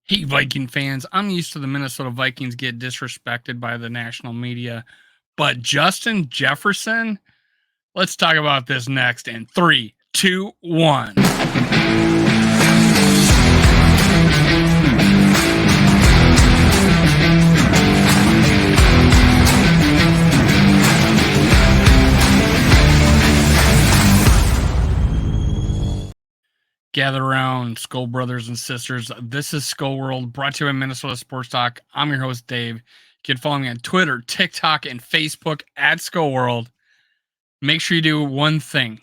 Hey, Viking fans, I'm used to the Minnesota Vikings get disrespected by the national media, but Justin Jefferson, let's talk about this next in 3, 2, 1. Gather around, Skull brothers and sisters. This is Skull World, brought to you by Minnesota Sports Talk. I'm your host, Dave. You can follow me on Twitter, TikTok, and Facebook at Skull World. Make sure you do one thing.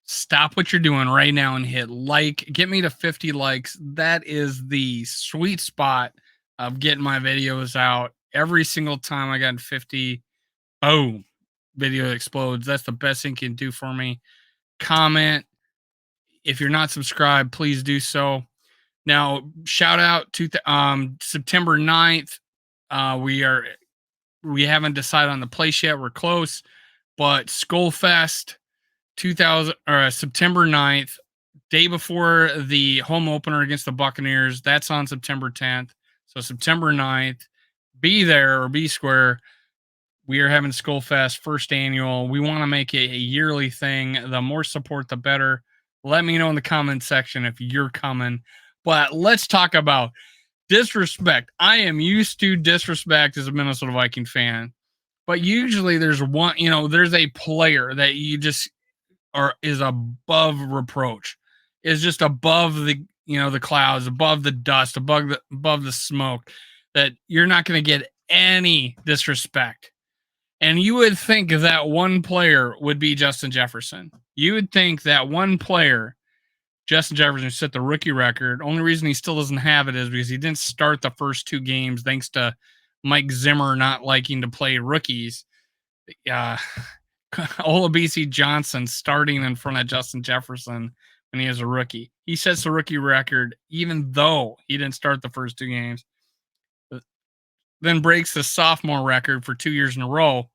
Stop what you're doing right now and hit like. Get me to 50 likes. That is the sweet spot of getting my videos out. Every single time I got 50, boom, video explodes. That's the best thing you can do for me. Comment. If you're not subscribed, please do so. Now, shout out to September 9th. We haven't decided on the place yet. We're close, but Skullfest 2000 September 9th, day before the home opener against the Buccaneers. That's on September 10th. So September 9th, be there or be square. We are having Skullfest, first annual. We want to make it a yearly thing. The more support, the better. Let me know in the comment section if you're coming. But let's talk about disrespect. I am used to disrespect as a Minnesota Viking fan, but usually there's there's a player that you just is above reproach, is just above the clouds, above the dust, above the smoke, that you're not going to get any disrespect. And you would think that one player would be Justin Jefferson. You would think that one player, Justin Jefferson, set the rookie record. Only reason he still doesn't have it is because he didn't start the first 2 games thanks to Mike Zimmer not liking to play rookies. Olabisi Johnson starting in front of Justin Jefferson when he was a rookie. He sets the rookie record even though he didn't start the first 2 games. Then breaks the sophomore record for 2 years in a row.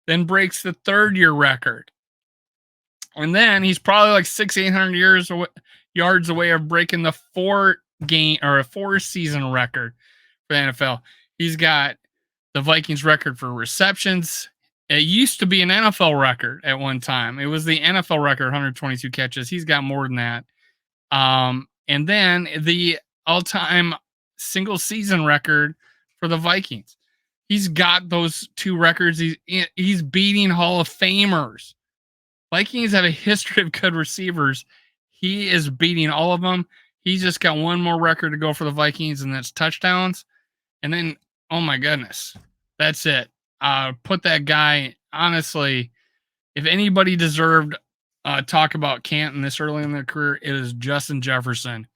Then breaks the 3rd-year record. And then he's probably like 800 yards away of breaking the 4-season record for the NFL. He's got the Vikings record for receptions. It used to be an NFL record at one time. It was the NFL record, 122 catches. He's got more than that. And then the all-time single season record for the Vikings. He's got those 2 records. He's beating Hall of Famers. Vikings have a history of good receivers. He is beating all of them. He's just got one more record to go for the Vikings, and that's touchdowns. And then, oh my goodness, that's it. Put that guy, honestly, if anybody deserved talk about Canton this early in their career, it is Justin Jefferson.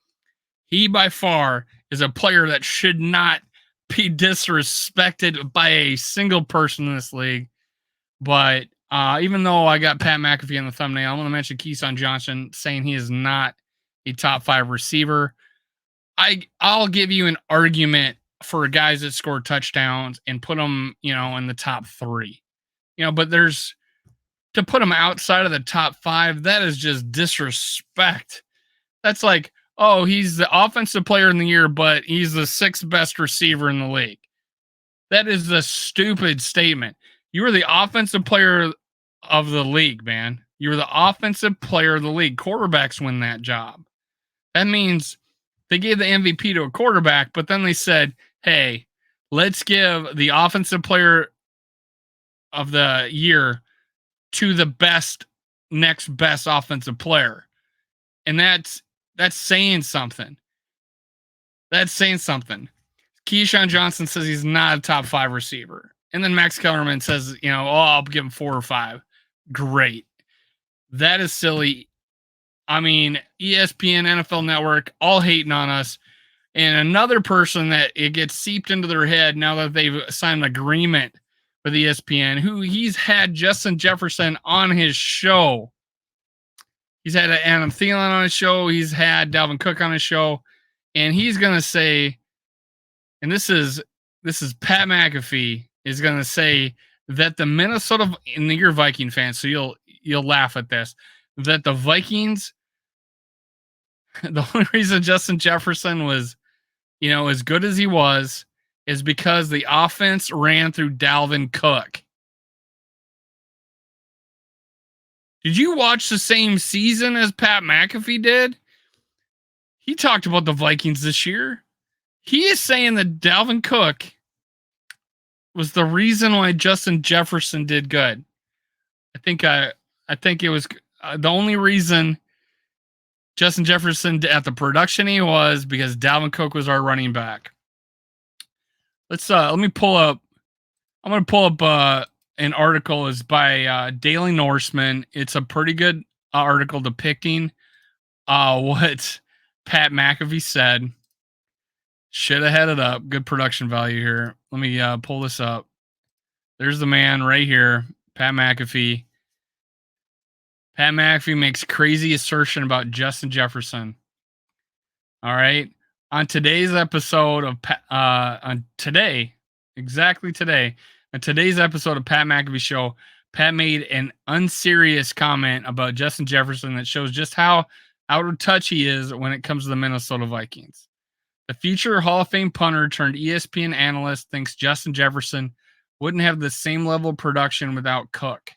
He, by far, is a player that should not be disrespected by a single person in this league. But even though I got Pat McAfee in the thumbnail, I'm going to mention Keyshawn Johnson saying he is not a top 5 receiver. I'll give you an argument for guys that score touchdowns and put them, in the top 3. But to put them outside of the top 5, that is just disrespect. That's like, oh, he's the offensive player in the year, but he's the 6th best receiver in the league. That is a stupid statement. You were the offensive player of the league, man. You were the offensive player of the league. Quarterbacks win that job. That means they gave the MVP to a quarterback, but then they said, hey, let's give the offensive player of the year to the next best offensive player. And that's saying something. That's saying something. Keyshawn Johnson says he's not a top 5 receiver. And then Max Kellerman says, I'll give him 4 or 5. Great. That is silly. I mean, ESPN, NFL Network, all hating on us. And another person that it gets seeped into their head now that they've signed an agreement with ESPN, who he's had Justin Jefferson on his show. He's had Adam Thielen on his show. He's had Dalvin Cook on his show. And he's going to say, and this is Pat McAfee is going to say that the Minnesota, and you're Viking fans, so you'll laugh at this, that the Vikings, the only reason Justin Jefferson was as good as he was, is because the offense ran through Dalvin Cook. Did you watch the same season as Pat McAfee did? He talked about the Vikings this year. He is saying that Dalvin Cook was the reason why Justin Jefferson did good. I think it was the only reason Justin Jefferson at the production he was because Dalvin Cook was our running back. Let me pull up. I'm going to pull up an article is by Daily Norseman. It's a pretty good article depicting what Pat McAfee said. Should have had it up. Good production value here. Let me pull this up. There's the man right here, Pat McAfee. Pat McAfee makes crazy assertion about Justin Jefferson. All right. On today's episode of today's episode of Pat McAfee Show, Pat made an unserious comment about Justin Jefferson that shows just how out of touch he is when it comes to the Minnesota Vikings. The future Hall of Fame punter turned ESPN analyst thinks Justin Jefferson wouldn't have the same level of production without Cook.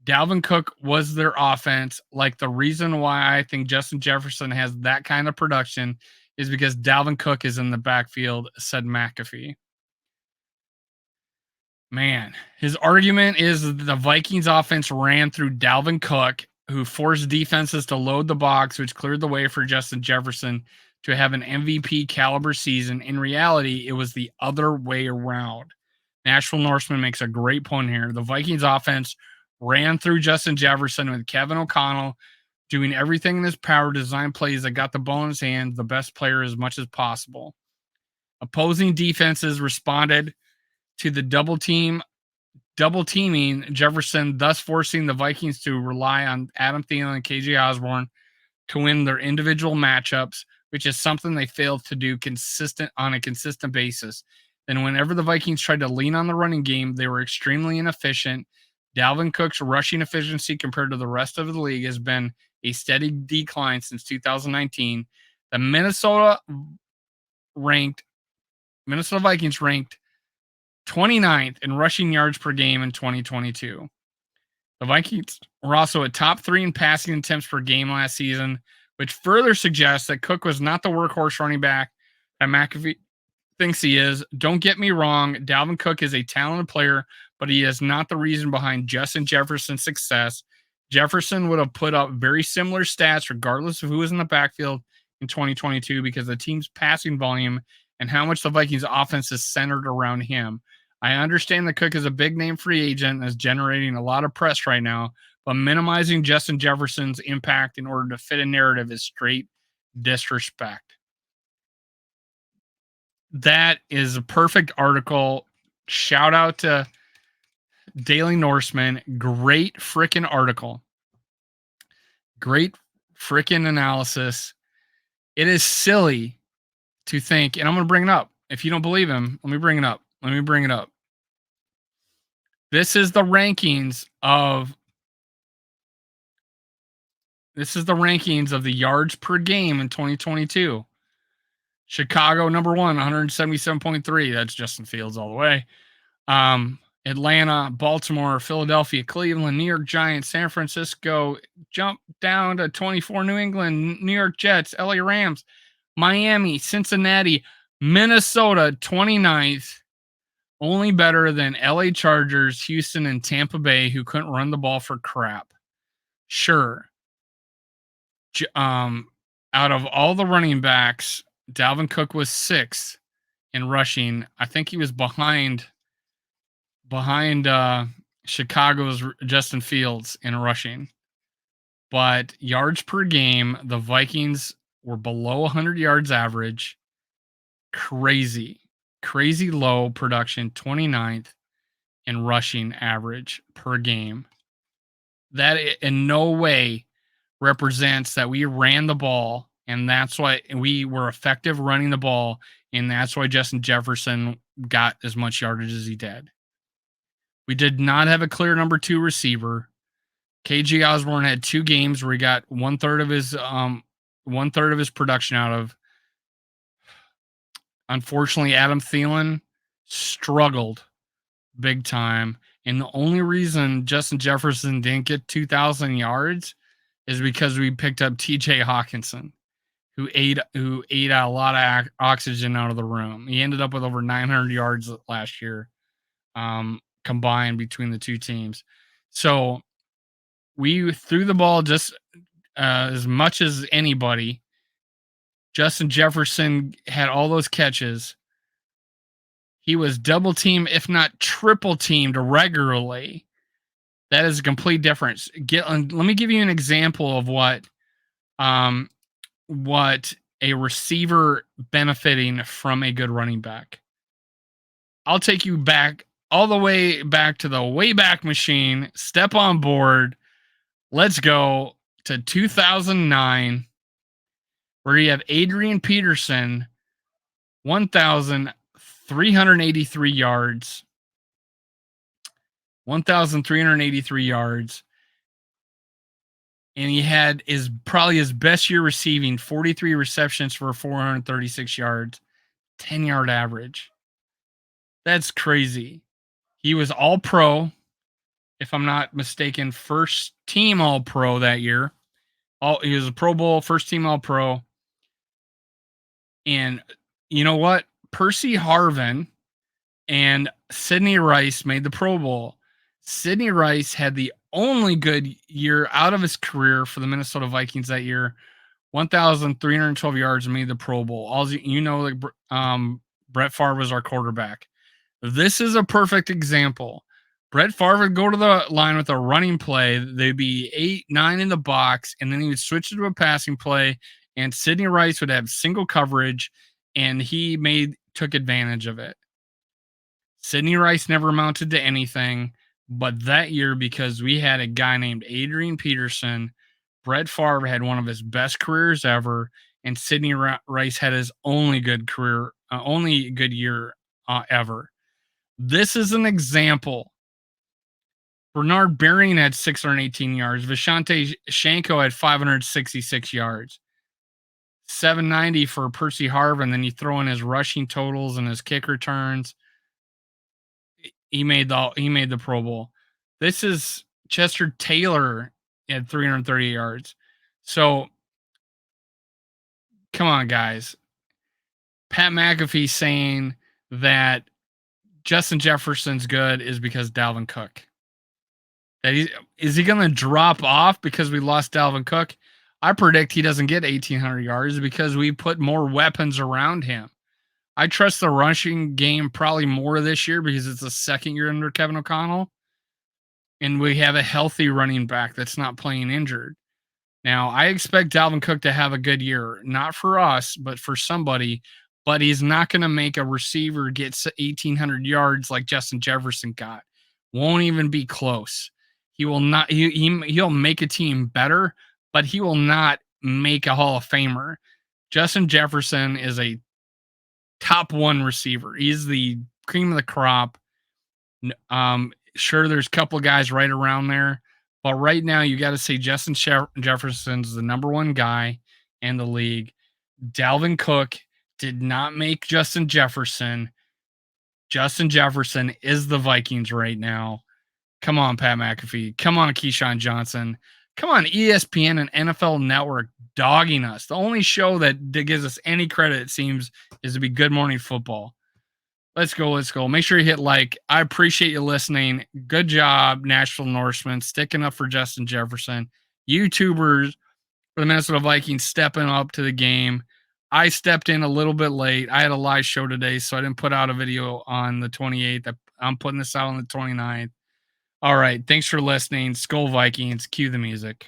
Dalvin Cook was their offense. Like, the reason why I think Justin Jefferson has that kind of production is because Dalvin Cook is in the backfield, said McAfee. Man, his argument is that the Vikings offense ran through Dalvin Cook, who forced defenses to load the box, which cleared the way for Justin Jefferson to have an MVP caliber season. In reality, it was the other way around. Nashville Norseman makes a great point here. The Vikings offense ran through Justin Jefferson with Kevin O'Connell doing everything in his power to design plays that got the ball in his hand, the best player as much as possible. Opposing defenses responded to the double teaming Jefferson, thus forcing the Vikings to rely on Adam Thielen and KJ Osborne to win their individual matchups, which is something they failed to do on a consistent basis. Then whenever the Vikings tried to lean on the running game, they were extremely inefficient. Dalvin Cook's rushing efficiency compared to the rest of the league has been a steady decline since 2019. The Minnesota Vikings ranked 29th in rushing yards per game in 2022. The Vikings were also a top 3 in passing attempts per game last season, which further suggests that Cook was not the workhorse running back that McAfee thinks he is. Don't get me wrong, Dalvin Cook is a talented player, but he is not the reason behind Justin Jefferson's success. Jefferson would have put up very similar stats regardless of who was in the backfield in 2022 because the team's passing volume and how much the Vikings offense is centered around him. I understand that Cook is a big name free agent and is generating a lot of press right now, but minimizing Justin Jefferson's impact in order to fit a narrative is straight disrespect. That is a perfect article. Shout out to Daily Norseman. Great freaking article. Great freaking analysis. It is silly to think, and I'm going to bring it up. If you don't believe him, let me bring it up. This is the rankings of the yards per game in 2022. Chicago, number 1, 177.3. That's Justin Fields all the way. Atlanta, Baltimore, Philadelphia, Cleveland, New York Giants, San Francisco, jump down to 24, New England, New York Jets, LA Rams, Miami, Cincinnati, Minnesota, 29th, only better than LA Chargers, Houston, and Tampa Bay, who couldn't run the ball for crap. Sure. Out of all the running backs, Dalvin Cook was 6th in rushing. I think he was behind Chicago's Justin Fields in rushing. But yards per game, the Vikings were below 100 yards average. Crazy low production, 29th in rushing average per game. That in no way represents that we ran the ball, and that's why we were effective running the ball, and that's why Justin Jefferson got as much yardage as he did. We did not have a clear number 2 receiver. KJ Osborne had 2 games where he got one third of his production out of. Unfortunately, Adam Thielen struggled big time. And the only reason Justin Jefferson didn't get 2,000 yards is because we picked up TJ Hawkinson, who ate out a lot of oxygen out of the room. He ended up with over 900 yards last year, combined between the two teams. So we threw the ball just as much as anybody. Justin Jefferson had all those catches. He was double teamed, if not triple teamed regularly. That is a complete difference. Let me give you an example of what a receiver benefiting from a good running back. I'll take you back all the way back to the Wayback Machine. Step on board. Let's go to 2009, where you have Adrian Peterson, 1,383 yards. 1,383 yards. And he had probably his best year receiving, 43 receptions for 436 yards, 10-yard average. That's crazy. He was all pro, if I'm not mistaken, first team all pro that year. He was a Pro Bowl, first team all pro. And you know what? Percy Harvin and Sidney Rice made the Pro Bowl. Sidney Rice had the only good year out of his career for the Minnesota Vikings that year. 1,312 yards and made the Pro Bowl. Brett Favre was our quarterback. This is a perfect example. Brett Favre would go to the line with a running play. They'd be 8, 9 in the box, and then he would switch it to a passing play, and Sidney Rice would have single coverage, and he took advantage of it. Sidney Rice never amounted to anything, but that year, because we had a guy named Adrian Peterson, Brett Favre had one of his best careers ever, and Sidney Rice had his only good year ever. This is an example. Bernard Berrian had 618 yards. Vishanti Shanko had 566 yards. 790 for Percy Harvin. Then you throw in his rushing totals and his kick returns. He made the Pro Bowl. This is Chester Taylor at 330 yards. So, come on, guys. Pat McAfee saying that Justin Jefferson's good is because Dalvin Cook. Is he going to drop off because we lost Dalvin Cook? I predict he doesn't get 1,800 yards because we put more weapons around him. I trust the rushing game probably more this year because it's the second year under Kevin O'Connell. And we have a healthy running back that's not playing injured. Now, I expect Dalvin Cook to have a good year. Not for us, but for somebody. But he's not going to make a receiver get 1,800 yards like Justin Jefferson got. Won't even be close. He will not. He'll make a team better, but he will not make a Hall of Famer. Justin Jefferson is a top 1 receiver. He's the cream of the crop. Sure, there's a couple of guys right around there, but right now you got to say Justin Jefferson's the number 1 guy in the league. Dalvin Cook did not make Justin Jefferson. Justin Jefferson is the Vikings right now. Come on, Pat McAfee. Come on, Keyshawn Johnson. Come on, ESPN and NFL Network dogging us. The only show that gives us any credit, it seems, is to be Good Morning Football. Let's go. Make sure you hit like. I appreciate you listening. Good job, Nashville Norsemen, sticking up for Justin Jefferson. YouTubers for the Minnesota Vikings stepping up to the game. I stepped in a little bit late. I had a live show today, so I didn't put out a video on the 28th. I'm putting this out on the 29th. All right. Thanks for listening. Skol Vikings. Cue the music.